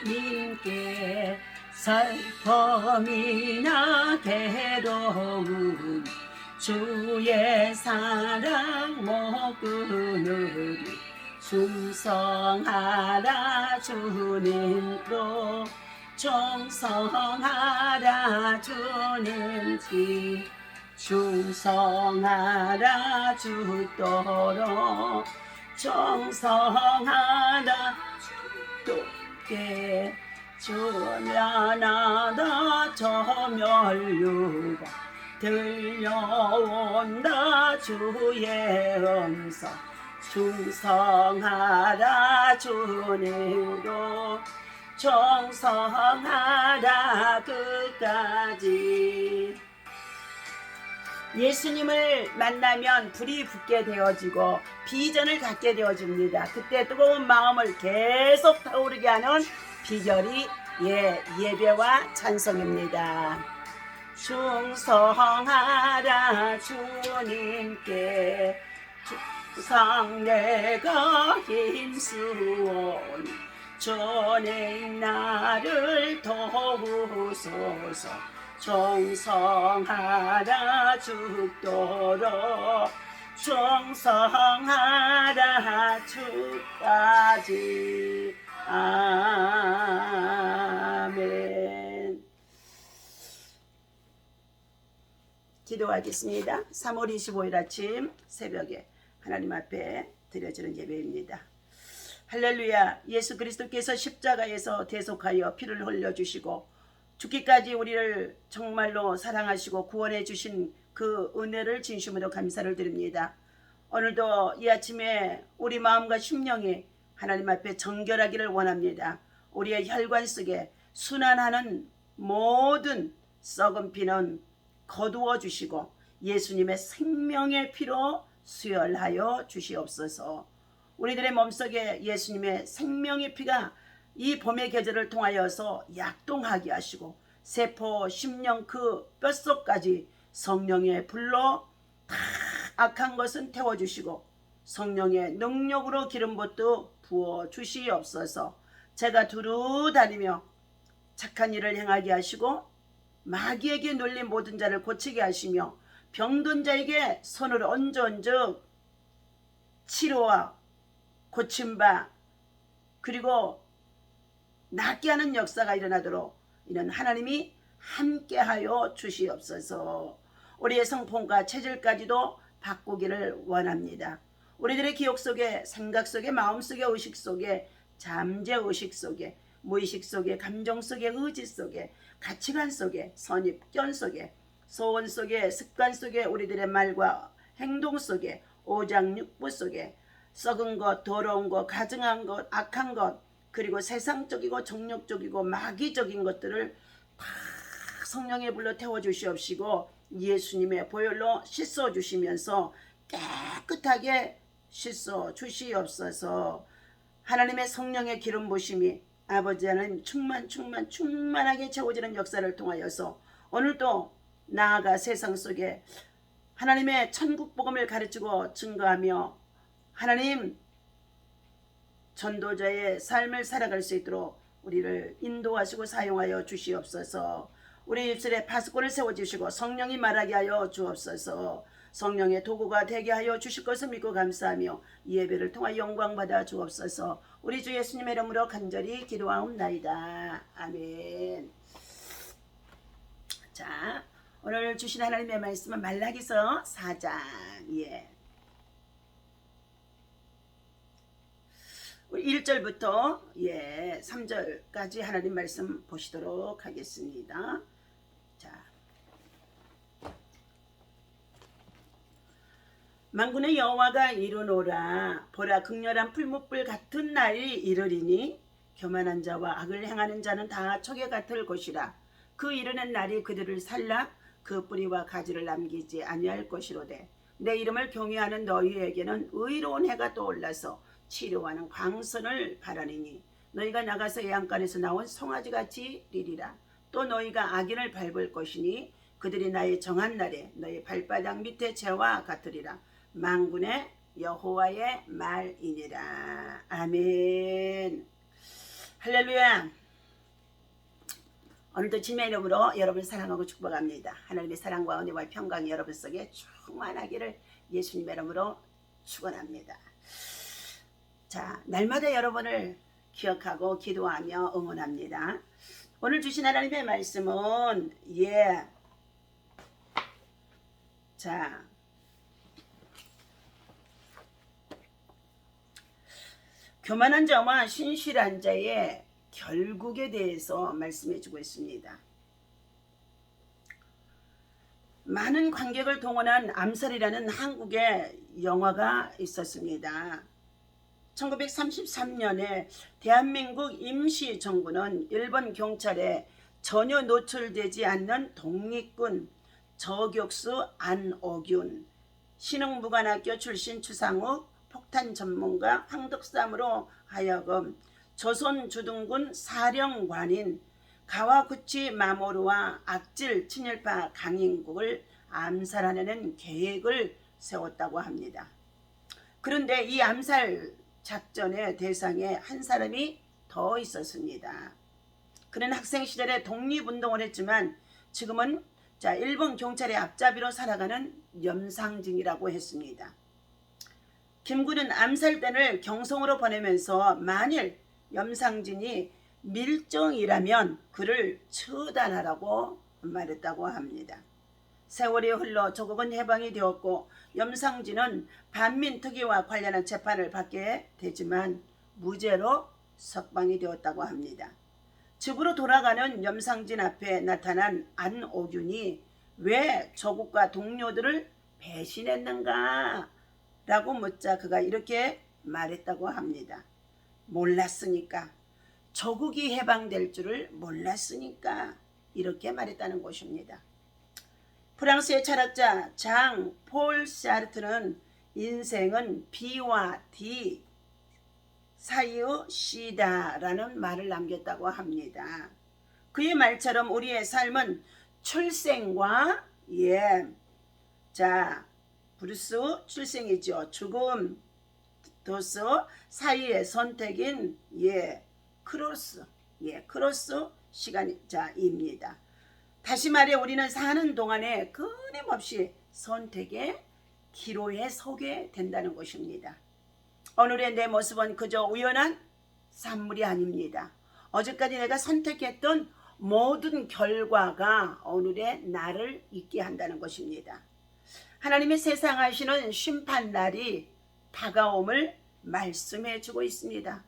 주님께 슬픔이나 괴로움 주의 사랑 못 끊으리 충성하라 주님도 충성하라 주님께 충성하라 주도록 충성하라 주께 주면하다 저멸류가 들려온다 주의 음성 충성하라 주님도 충성하라 끝까지. 예수님을 만나면 불이 붙게 되어지고 비전을 갖게 되어집니다. 그때 뜨거운 마음을 계속 타오르게 하는 비결이 예배와 찬송입니다. 충성하라 주님께 충성 내가 힘쓰오니 주님 나를 도우소서 충성하라 죽도록 충성하라 주까지. 아멘. 기도하겠습니다. 3월 25일 아침 새벽에 하나님 앞에 드려지는 예배입니다. 할렐루야. 예수 그리스도께서 십자가에서 대속하여 피를 흘려주시고 죽기까지 우리를 정말로 사랑하시고 구원해 주신 그 은혜를 진심으로 감사를 드립니다. 오늘도 이 아침에 우리 마음과 심령이 하나님 앞에 정결하기를 원합니다. 우리의 혈관 속에 순환하는 모든 썩은 피는 거두어 주시고 예수님의 생명의 피로 수혈하여 주시옵소서. 우리들의 몸속에 예수님의 생명의 피가 이 봄의 계절을 통하여서 약동하게 하시고 세포, 심령 그 뼛속까지 성령의 불로 다 악한 것은 태워주시고 성령의 능력으로 기름붓도 부어주시옵소서. 제가 두루 다니며 착한 일을 행하게 하시고 마귀에게 눌린 모든 자를 고치게 하시며 병든 자에게 손을 얹은즉 치료와 고침바 그리고 낫게 하는 역사가 일어나도록 이는 하나님이 함께하여 주시옵소서. 우리의 성품과 체질까지도 바꾸기를 원합니다. 우리들의 기억 속에 생각 속에 마음 속에 의식 속에 잠재의식 속에 무의식 속에 감정 속에 의지 속에 가치관 속에 선입견 속에 소원 속에 습관 속에 우리들의 말과 행동 속에 오장육부 속에 썩은 것 더러운 것 가증한 것 악한 것 그리고 세상적이고 정욕적이고 마귀적인 것들을 다 성령의 불로 태워주시옵시고 예수님의 보혈로 씻어주시면서 깨끗하게 씻어주시옵소서. 하나님의 성령의 기름 부심이 아버지 하나님 충만하게 채워지는 역사를 통하여서 오늘도 나아가 세상 속에 하나님의 천국 복음을 가르치고 증거하며 하나님 전도자의 삶을 살아갈 수 있도록 우리를 인도하시고 사용하여 주시옵소서. 우리 입술에 파수꾼을 세워주시고 성령이 말하게 하여 주옵소서. 성령의 도구가 되게 하여 주실 것을 믿고 감사하며 이 예배를 통하여 영광 받아 주옵소서. 우리 주 예수님의 이름으로 간절히 기도하옵나이다. 아멘. 자, 오늘 주신 하나님의 말씀은 말라기서 4장 1절부터 3절까지 하나님 말씀 보시도록 하겠습니다. 자, 만군의 여호와가 이르노라. 보라, 극렬한 풀무불 같은 날이 이르리니 교만한 자와 악을 행하는 자는 다 촉에 같을 것이라. 그 이르는 날이 그들을 살라 그 뿌리와 가지를 남기지 아니할 것이로되 내 이름을 경외하는 너희에게는 의로운 해가 떠올라서 치료하는 광선을 바라리니 너희가 나가서 애양간에서 나온 송아지같이 리리라. 또 너희가 악인을 밟을 것이니 그들이 나의 정한 날에 너희 발바닥 밑에 재와 같으리라. 만군의 여호와의 말이니라. 아멘. 할렐루야. 오늘도 주님의 이름으로 여러분을 사랑하고 축복합니다. 하나님의 사랑과 은혜와 평강이 여러분 속에 충만하기를 예수님의 이름으로 축원합니다. 자, 날마다 여러분을 기억하고 기도하며 응원합니다. 오늘 주신 하나님의 말씀은 자, 교만한 자와 신실한 자의 결국에 대해서 말씀해 주고 있습니다. 많은 관객을 동원한 암살이라는 한국의 영화가 있었습니다. 1933년에 대한민국 임시정부는 일본 경찰에 전혀 노출되지 않는 독립군 저격수 안옥윤, 신흥무관학교 출신 추상욱, 폭탄 전문가 황덕삼으로 하여금 조선주둔군 사령관인 가와구치 마모루와 악질 친일파 강인국을 암살하려는 계획을 세웠다고 합니다. 그런데 이 암살 작전의 대상에 한 사람이 더 있었습니다. 그는 학생 시절에 독립운동을 했지만 지금은 일본 경찰의 앞잡이로 살아가는 염상진이라고 했습니다. 김군은 암살단을 경성으로 보내면서 만일 염상진이 밀정이라면 그를 처단하라고 말했다고 합니다. 세월이 흘러 조국은 해방이 되었고 염상진은 반민특위와 관련한 재판을 받게 되지만 무죄로 석방이 되었다고 합니다. 집으로 돌아가는 염상진 앞에 나타난 안옥윤이 왜 조국과 동료들을 배신했는가 라고 묻자 그가 이렇게 말했다고 합니다. 몰랐으니까. 조국이 해방될 줄을 몰랐으니까 이렇게 말했다는 것입니다. 프랑스의 철학자 장 폴 사르트는 인생은 B와 D 사이의 C다라는 말을 남겼다고 합니다. 그의 말처럼 우리의 삶은 출생과 브루스 출생이죠. 죽음 도스 사이의 선택인 크로스 시간입니다. 다시 말해 우리는 사는 동안에 끊임없이 선택의 기로에 서게 된다는 것입니다. 오늘의 내 모습은 그저 우연한 산물이 아닙니다. 어제까지 내가 선택했던 모든 결과가 오늘의 나를 있게 한다는 것입니다. 하나님의 세상하시는 심판날이 다가옴을 말씀해 주고 있습니다.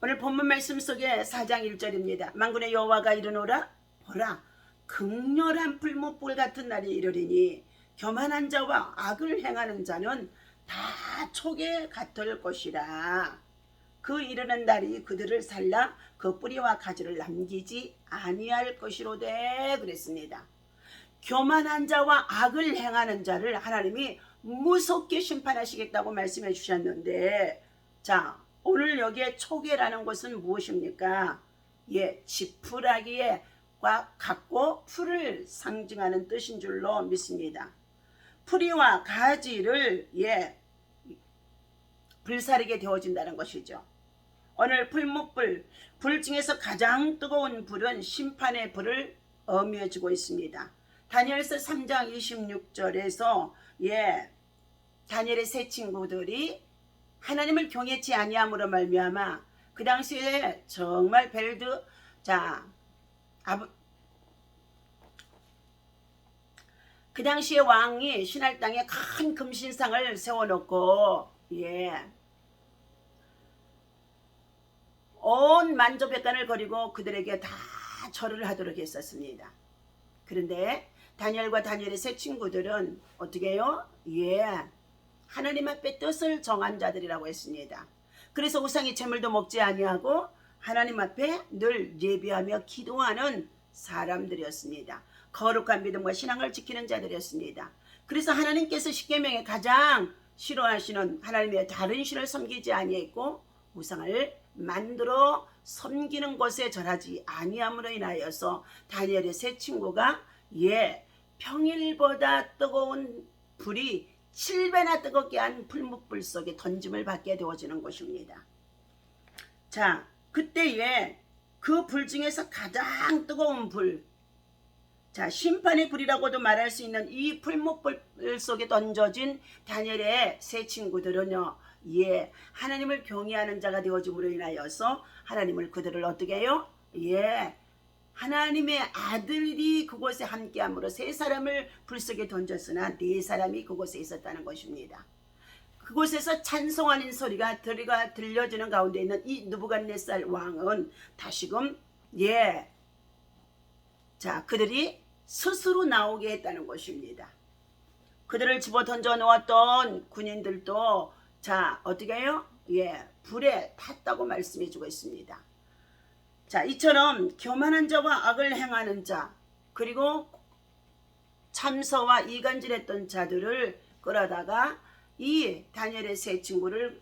오늘 본문 말씀 속에 4장 1절입니다. 만군의 여호와가 이르노라 보라 극렬한 풀무불 같은 날이 이르리니 교만한 자와 악을 행하는 자는 다 촉에 같을 것이라. 그 이르는 날이 그들을 살라 그 뿌리와 가지를 남기지 아니할 것이로되 그랬습니다. 교만한 자와 악을 행하는 자를 하나님이 무섭게 심판하시겠다고 말씀해 주셨는데 오늘 여기에 촉에라는 것은 무엇입니까? 지푸라기에 갖고 풀을 상징하는 뜻인 줄로 믿습니다. 뿌리와 가지를 불사르게 되어진다는 것이죠. 오늘 풀무불, 불 중에서 가장 뜨거운 불은 심판의 불을 의미해 주고 있습니다. 다니엘서 3장 26절에서 다니엘의 세 친구들이 하나님을 경외치 아니함으로 말미암아 그 당시에 정말 그 당시에 왕이 신할 땅에 큰 금신상을 세워놓고 온 만조백관을 거리고 그들에게 다 절을 하도록 했었습니다. 그런데 다니엘과 다니엘의 세 친구들은 어떻게 해요? 하나님 앞에 뜻을 정한 자들이라고 했습니다. 그래서 우상의 제물도 먹지 아니하고 하나님 앞에 늘 예배하며 기도하는 사람들이었습니다. 거룩한 믿음과 신앙을 지키는 자들이었습니다. 그래서 하나님께서 십계명에 가장 싫어하시는 하나님의 다른 신을 섬기지 아니했고 우상을 만들어 섬기는 것에 절하지 아니함으로 인하여서 다니엘의 세 친구가 평일보다 뜨거운 불이 7배나 뜨겁게 한 풀무불 속에 던짐을 받게 되어지는 것입니다. 그때에 그 불 중에서 가장 뜨거운 불, 자, 심판의 불이라고도 말할 수 있는 이 풀목불 속에 던져진 다니엘의 세 친구들은요, 예, 하나님을 경외하는 자가 되어줌으로 인하여서 하나님을 그들을 어떻게 해요? 예, 하나님의 아들이 그곳에 함께함으로 세 사람을 불 속에 던졌으나 네 사람이 그곳에 있었다는 것입니다. 그곳에서 찬송하는 소리가 들려지는 가운데 있는 이 느부갓네살 왕은 다시금 예, 자, 그들이 스스로 나오게 했다는 것입니다. 그들을 집어 던져 놓았던 군인들도 자, 어떻게 해요? 예, 불에 탔다고 말씀해 주고 있습니다. 자, 이처럼 교만한 자와 악을 행하는 자, 그리고 참서와 이간질했던 자들을 끌어다가 이 다니엘의 세 친구를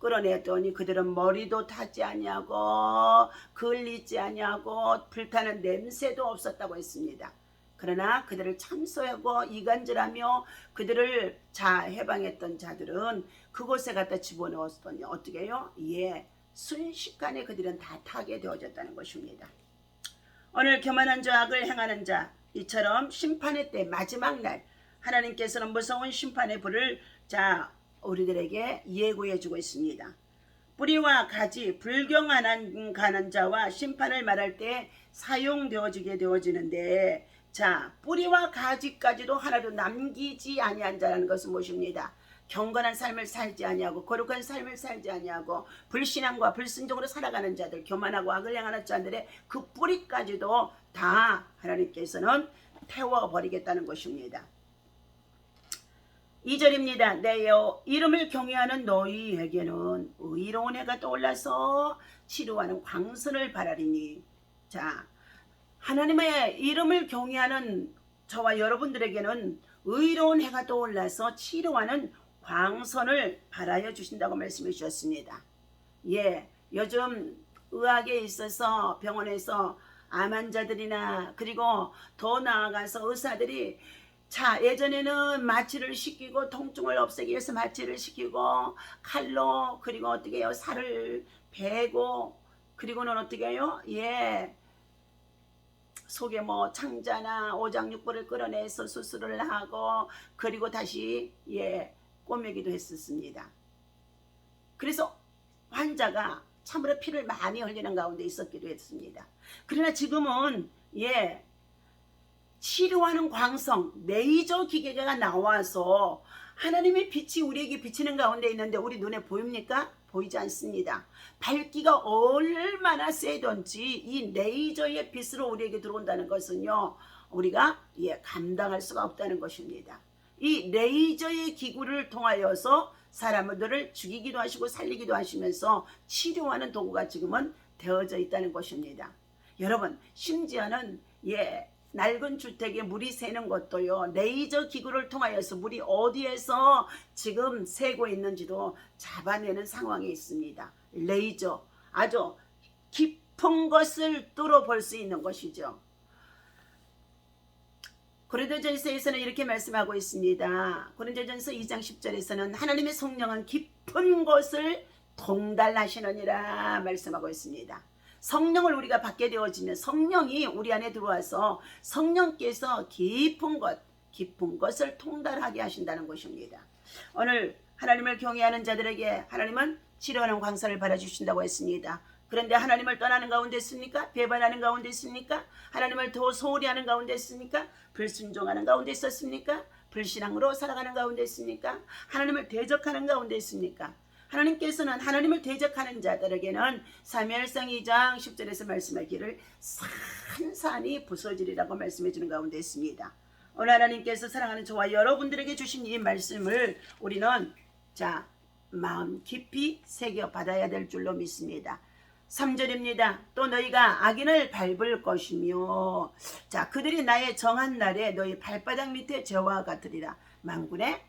끌어내더니 그들은 머리도 타지 아니하고 걸리지 아니하고 불타는 냄새도 없었다고 했습니다. 그러나 그들을 참소하고 이간질하며 그들을 해방했던 자들은 그곳에 갖다 집어넣었더니 어떻게 해요? 예, 순식간에 그들은 다 타게 되어졌다는 것입니다. 오늘 교만한 자, 악을 행하는 자, 이처럼 심판의 때 마지막 날 하나님께서는 무서운 심판의 불을 우리들에게 예고해 주고 있습니다. 뿌리와 가지, 불경하는 자와 심판을 말할 때 사용되어지게 되어지는데, 자, 뿌리와 가지까지도 하나도 남기지 아니한 자라는 것은 무엇입니다? 경건한 삶을 살지 아니하고 거룩한 삶을 살지 아니하고 불신앙과 불순종으로 살아가는 자들, 교만하고 악을 행하는 자들의 그 뿌리까지도 다 하나님께서는 태워버리겠다는 것입니다. 2절입니다. 내 이름을 경외하는 너희에게는 의로운 해가 떠올라서 치료하는 광선을 바라리니. 자, 하나님의 이름을 경외하는 저와 여러분들에게는 의로운 해가 떠올라서 치료하는 광선을 바라여 주신다고 말씀해 주셨습니다. 예, 요즘 의학에 있어서 병원에서 암 환자들이나 그리고 더 나아가서 의사들이 자, 예전에는 마취를 시키고 통증을 없애기 위해서 마취를 시키고 칼로 그리고 어떻게 해요? 살을 베고 그리고는 어떻게 해요? 예, 속에 뭐 창자나 오장육부를 끌어내서 수술을 하고 그리고 다시 꼬매기도 했었습니다. 그래서 환자가 참으로 피를 많이 흘리는 가운데 있었기도 했습니다. 그러나 지금은 치료하는 광성, 레이저 기계가 나와서 하나님의 빛이 우리에게 비치는 가운데 있는데 우리 눈에 보입니까? 보이지 않습니다. 밝기가 얼마나 세든지 이 레이저의 빛으로 우리에게 들어온다는 것은요, 우리가 감당할 수가 없다는 것입니다. 이 레이저의 기구를 통하여서 사람들을 죽이기도 하시고 살리기도 하시면서 치료하는 도구가 지금은 되어져 있다는 것입니다. 여러분, 심지어는 낡은 주택에 물이 새는 것도요, 레이저 기구를 통하여서 물이 어디에서 지금 새고 있는지도 잡아내는 상황에 있습니다. 레이저, 아주 깊은 것을 뚫어볼 수 있는 것이죠. 고린도전서에서는 이렇게 말씀하고 있습니다. 고린도전서 2장 10절에서는 하나님의 성령은 깊은 것을 통달하시느니라 말씀하고 있습니다. 성령을 우리가 받게 되어지면 성령이 우리 안에 들어와서 성령께서 깊은 것을 통달하게 하신다는 것입니다. 오늘 하나님을 경외하는 자들에게 하나님은 치료하는 광선을 바라주신다고 했습니다. 그런데 하나님을 떠나는 가운데 있습니까? 배반하는 가운데 있습니까? 하나님을 더 소홀히 하는 가운데 있습니까? 불순종하는 가운데 있었습니까? 불신앙으로 살아가는 가운데 있습니까? 하나님을 대적하는 가운데 있습니까? 하나님께서는 하나님을 대적하는 자들에게는 사무엘상 2장 10절에서 말씀하기를 산산이 부서지리라고 말씀해 주는 가운데 있습니다. 오늘 하나님께서 사랑하는 저와 여러분들에게 주신 이 말씀을 우리는 마음 깊이 새겨받아야 될 줄로 믿습니다. 3절입니다. 또 너희가 악인을 밟을 것이며 그들이 나의 정한 날에 너희 발바닥 밑에 저와 같으리라. 만군의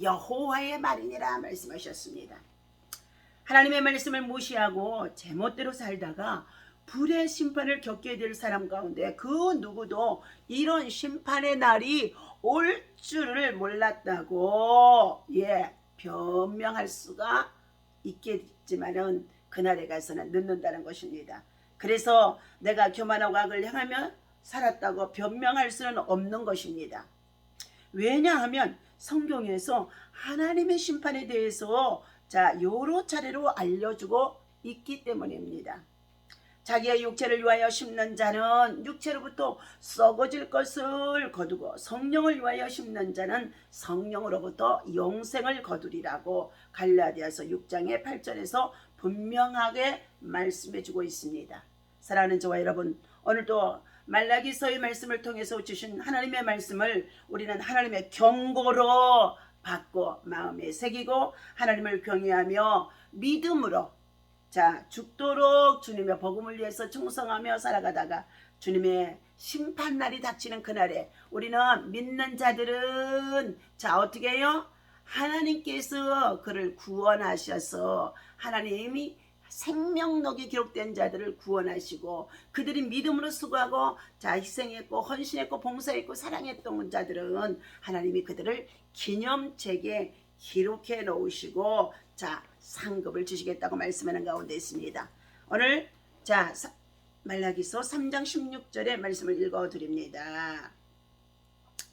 여호와의 말이니라 말씀하셨습니다. 하나님의 말씀을 무시하고 제멋대로 살다가 불의 심판을 겪게 될 사람 가운데 그 누구도 이런 심판의 날이 올 줄을 몰랐다고 변명할 수가 있겠지만은 그날에 가서는 늦는다는 것입니다. 그래서 내가 교만하고 악을 행하며 살았다고 변명할 수는 없는 것입니다. 왜냐하면 성경에서 하나님의 심판에 대해서 여러 차례로 알려주고 있기 때문입니다. 자기의 육체를 위하여 심는 자는 육체로부터 썩어질 것을 거두고 성령을 위하여 심는 자는 성령으로부터 영생을 거두리라고 갈라디아서 6장의 8절에서 분명하게 말씀해주고 있습니다. 사랑하는 저와 여러분, 오늘도 말라기서의 말씀을 통해서 주신 하나님의 말씀을 우리는 하나님의 경고로 받고 마음에 새기고 하나님을 경외하며 믿음으로 죽도록 주님의 복음을 위해서 충성하며 살아가다가 주님의 심판날이 닥치는 그날에 우리는 믿는 자들은 어떻게 해요? 하나님께서 그를 구원하셔서 하나님이 생명록이 기록된 자들을 구원하시고 그들이 믿음으로 수고하고 희생했고 헌신했고 봉사했고 사랑했던 자들은 하나님이 그들을 기념책에 기록해 놓으시고 상급을 주시겠다고 말씀하는 가운데 있습니다. 오늘 말라기서 3장 16절의 말씀을 읽어드립니다.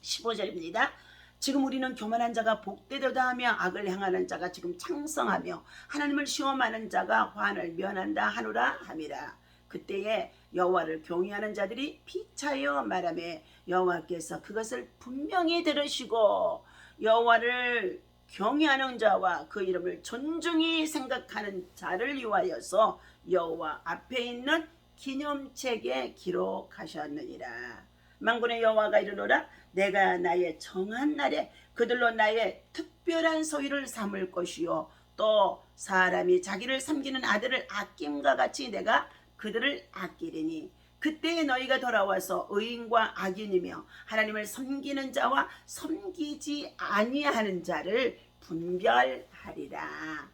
15절입니다. 지금 우리는 교만한 자가 복되도다 하며 악을 행하는 자가 지금 창성하며 하나님을 시험하는 자가 환을 면한다 하노라 함이라. 그때에 여호와를 경외하는 자들이 피차여 말하며 여호와께서 그것을 분명히 들으시고 여호와를 경외하는 자와 그 이름을 존중히 생각하는 자를 위하여서 여호와 앞에 있는 기념책에 기록하셨느니라. 만군의 여호와가 이르노라. 내가 나의 정한 날에 그들로 나의 특별한 소유를 삼을 것이요 또 사람이 자기를 섬기는 아들을 아낌과 같이 내가 그들을 아끼리니 그때에 너희가 돌아와서 의인과 악인이며 하나님을 섬기는 자와 섬기지 아니하는 자를 분별하리라.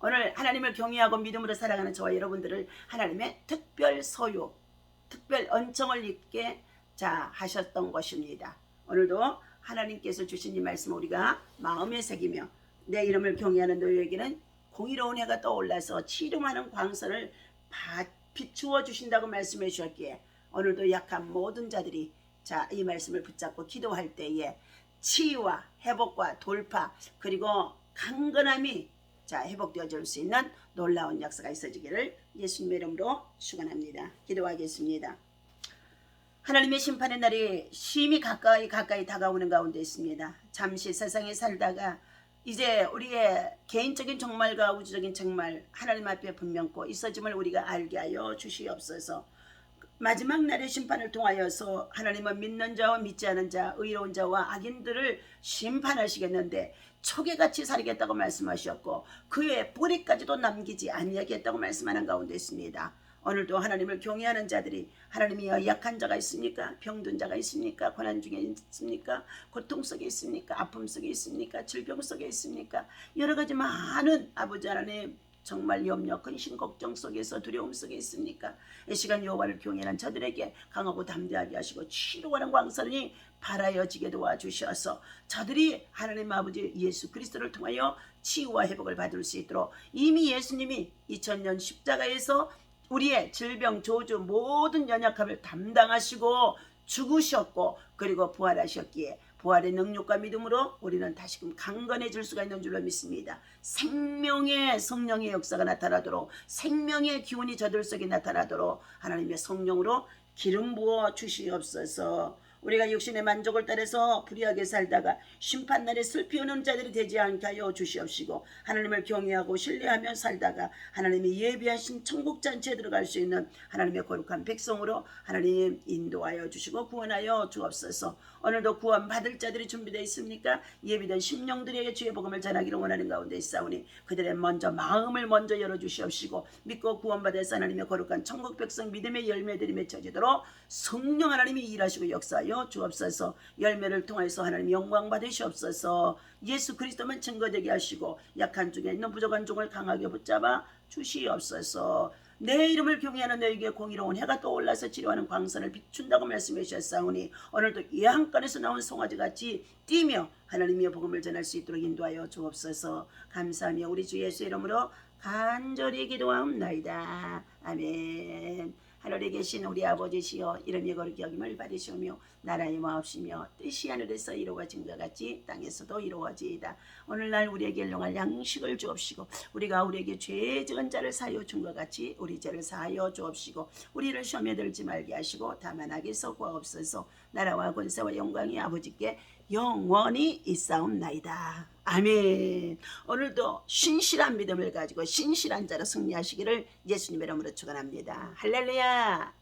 오늘 하나님을 경외하고 믿음으로 살아가는 저와 여러분들을 하나님의 특별 소유, 특별恩청을 입게 하셨던 것입니다. 오늘도 하나님께서 주신 이 말씀을 우리가 마음에 새기며 내 이름을 경외하는 너희에게는 공의로운 해가 떠올라서 치lum하는 광선을 비추어 주신다고 말씀해 주셨기에 오늘도 약한 모든 자들이 이 말씀을 붙잡고 기도할 때에 치유와 회복과 돌파 그리고 강건함이 회복되어질 수 있는 놀라운 역사가 있어지기를 예수님의 이름으로 축원합니다. 기도하겠습니다. 하나님의 심판의 날이 심히 가까이 다가오는 가운데 있습니다. 잠시 세상에 살다가 이제 우리의 개인적인 종말과 우주적인 종말 하나님 앞에 분명코 있어짐을 우리가 알게 하여 주시옵소서. 마지막 날의 심판을 통하여서 하나님은 믿는 자와 믿지 않은 자, 의로운 자와 악인들을 심판하시겠는데 초계같이 살겠다고 말씀하셨고 그의 뿌리까지도 남기지 아니하겠다고 말씀하는 가운데 있습니다. 오늘도 하나님을 경외하는 자들이 하나님이 약한 자가 있습니까? 병든 자가 있습니까? 고난 중에 있습니까? 고통 속에 있습니까? 아픔 속에 있습니까? 질병 속에 있습니까? 여러 가지 많은 아버지 하나님 정말 염려, 근심, 걱정 속에서 두려움 속에 있습니까? 이 시간 여호와를 경외하는 저들에게 강하고 담대하게 하시고 치료하는 광선이 발하여지게 도와주셔서 저들이 하나님 아버지 예수 그리스도를 통하여 치유와 회복을 받을 수 있도록 이미 예수님이 2000년 십자가에서 우리의 질병, 저주, 모든 연약함을 담당하시고 죽으셨고 그리고 부활하셨기에 부활의 능력과 믿음으로 우리는 다시금 강건해질 수가 있는 줄로 믿습니다. 생명의 성령의 역사가 나타나도록 생명의 기운이 저들 속에 나타나도록 하나님의 성령으로 기름 부어 주시옵소서. 우리가 육신의 만족을 따라서 불의하게 살다가 심판날에 슬피우는 자들이 되지 않게 하여 주시옵시고 하나님을 경외하고 신뢰하며 살다가 하나님이 예비하신 천국잔치에 들어갈 수 있는 하나님의 거룩한 백성으로 하나님 인도하여 주시고 구원하여 주옵소서. 오늘도 구원받을 자들이 준비되어 있습니까? 예비된 심령들에게 주의 복음을 전하기를 원하는 가운데 있사오니 그들의 마음을 먼저 열어주시옵시고 믿고 구원받아서 하나님의 거룩한 천국 백성 믿음의 열매들이 맺혀지도록 성령 하나님이 일하시고 역사하여 주옵소서. 열매를 통해서 하나님 영광 받으시옵소서. 예수 그리스도만 증거되게 하시고 약한 중에 있는 부족한 종을 강하게 붙잡아 주시옵소서. 내 이름을 경외하는 너에게 공의로운 해가 떠올라서 치료하는 광선을 비춘다고 말씀해 주셨사오니 오늘도 이 한간에서 나온 송아지같이 뛰며 하나님의 복음을 전할 수 있도록 인도하여 주옵소서. 감사하며 우리 주 예수의 이름으로 간절히 기도하옵나이다. 아멘. 하늘에 계신 우리 아버지시여, 이름이 거룩히 여김을 받으시오며 나라의 마옵시며 뜻이 하늘에서 이루어진 것 같이 땅에서도 이루어지이다. 오늘날 우리에게 일용할 양식을 주옵시고 우리가 우리에게 죄 지은 자를 사하여 준 것 같이 우리 죄를 사하여 주옵시고 우리를 시험에 들지 말게 하시고 다만 악에서 구하옵소서. 나라와 권세와 영광이 아버지께 영원히 있사옵나이다. 아멘. 오늘도 신실한 믿음을 가지고 신실한 자로 승리하시기를 예수님의 이름으로 축원합니다. 할렐루야.